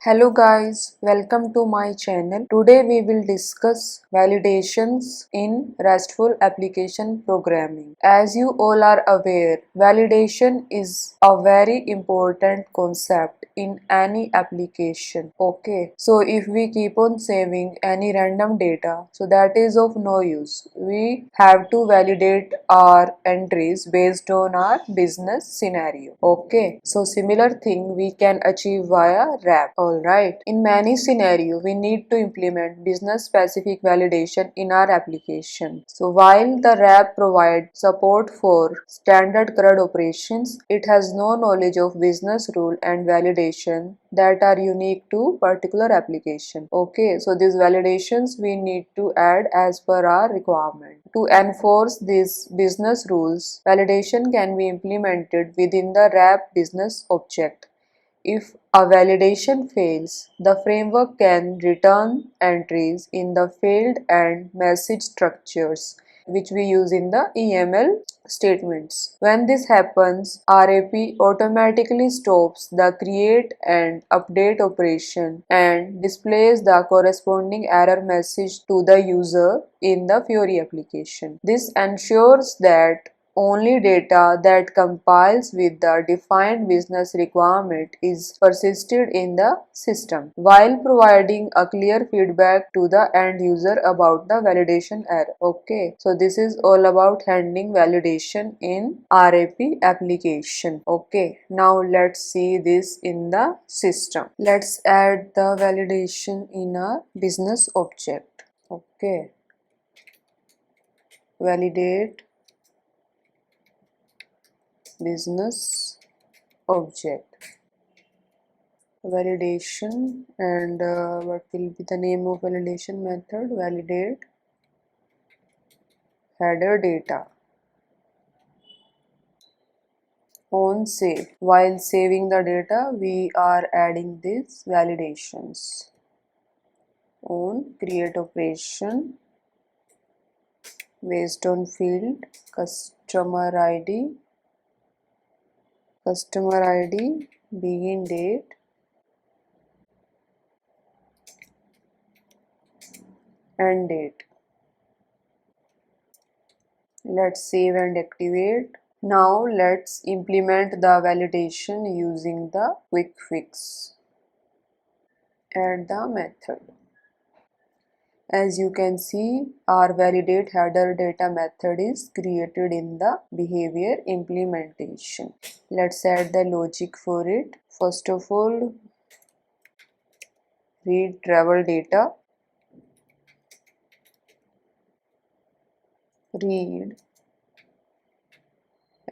Hello guys, welcome to my channel. Today we will discuss validations in RESTful application programming. As you all are aware, validation is a very important concept in any application. Okay, so if we keep on saving any random data, so that is of no use. We have to validate our entries based on our business scenario. Okay, so similar thing we can achieve via RAP. Alright, in many scenarios we need to implement business specific validation in our application. So while the RAP provides support for standard CRUD operations, it has no knowledge of business rule and validation that are unique to particular application. Okay, so these validations we need to add as per our requirement. To enforce these business rules, validation can be implemented within the RAP business object. If a validation fails, the framework can return entries in the field and message structures, which we use in the EML statements. When this happens, RAP automatically stops the create and update operation and displays the corresponding error message to the user in the Fiori application. This ensures that only data that compiles with the defined business requirement is persisted in the system, while providing a clear feedback to the end user about the validation error. Okay, so this is all about handling validation in RAP application. Okay, now let's see this in the system. Let's add the validation in a business object. Okay, validate business object, validation, and what will be the name of validation method? Validate header data. On save, while saving the data we are adding these validations. On create operation based on field customer ID, begin date, end date. Let's save and activate. Now let's implement the validation using the quick fix. Add the method. As you can see, our validate header data method is created in the behavior implementation. Let's add the logic for it. First of all, read travel data. Read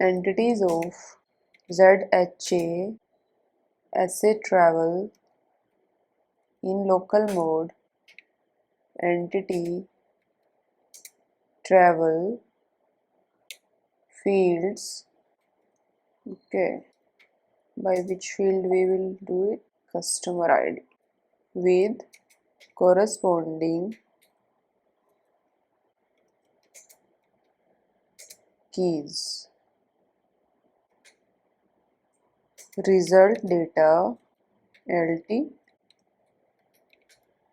entities of ZHA SA travel in local mode, entity travel fields. Okay, by which field we will do it? Customer ID with corresponding keys. Result data LT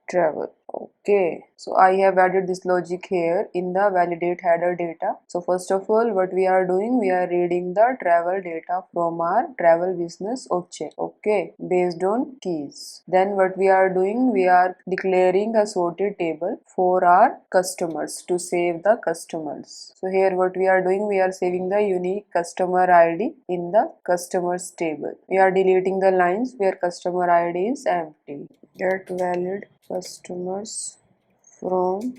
travel. Okay, so I have added this logic here in the validate header data. So first of all, what we are doing, we are reading the travel data from our travel business object. Okay, based on keys. Then what we are doing, we are declaring a sorted table for our customers to save the customers. So here what we are doing, we are saving the unique customer ID in the customers table. We are deleting the lines where customer ID is empty. Get valid customers from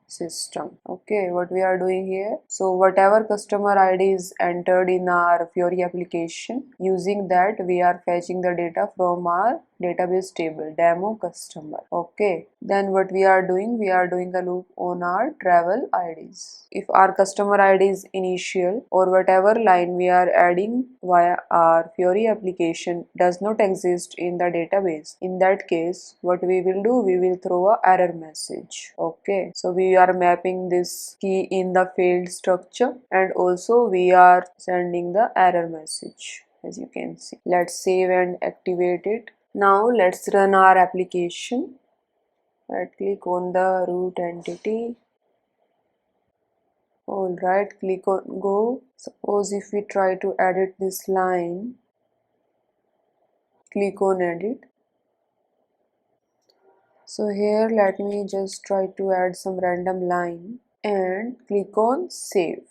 system. Okay, what we are doing here, so whatever customer ID is entered in our Fiori application, using that we are fetching the data from our database table demo customer. Okay, then what we are doing, we are doing a loop on our travel IDs. If our customer ID is initial or whatever line we are adding via our Fiori application does not exist in the database, in that case what we will do, we will throw a error message. Okay, so we are mapping this key in the field structure and also we are sending the error message, as you can see. Let's save and activate it. Now let's run our application. Right click on the root entity. Alright, click on go. Suppose if we try to edit this line, click on edit. So here let me just try to add some random line and click on save.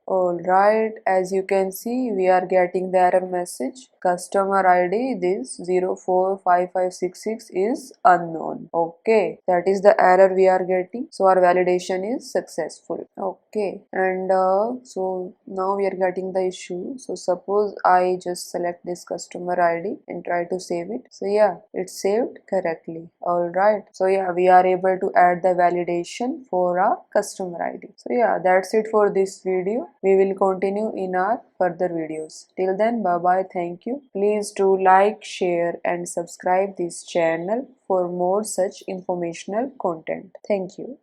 Alright, as you can see, we are getting the error message. Customer ID this 045566 is unknown. Okay, that is the error we are getting. So our validation is successful. Okay, and so now we are getting the issue. So suppose I just select this customer ID and try to save it. So yeah, it's saved correctly. Alright, so yeah, we are able to add the validation for our customer ID. So yeah, that's it for this video. We will continue in our further videos. Till then, bye bye. Thank you. Please do like, share and subscribe this channel for more such informational content. Thank you.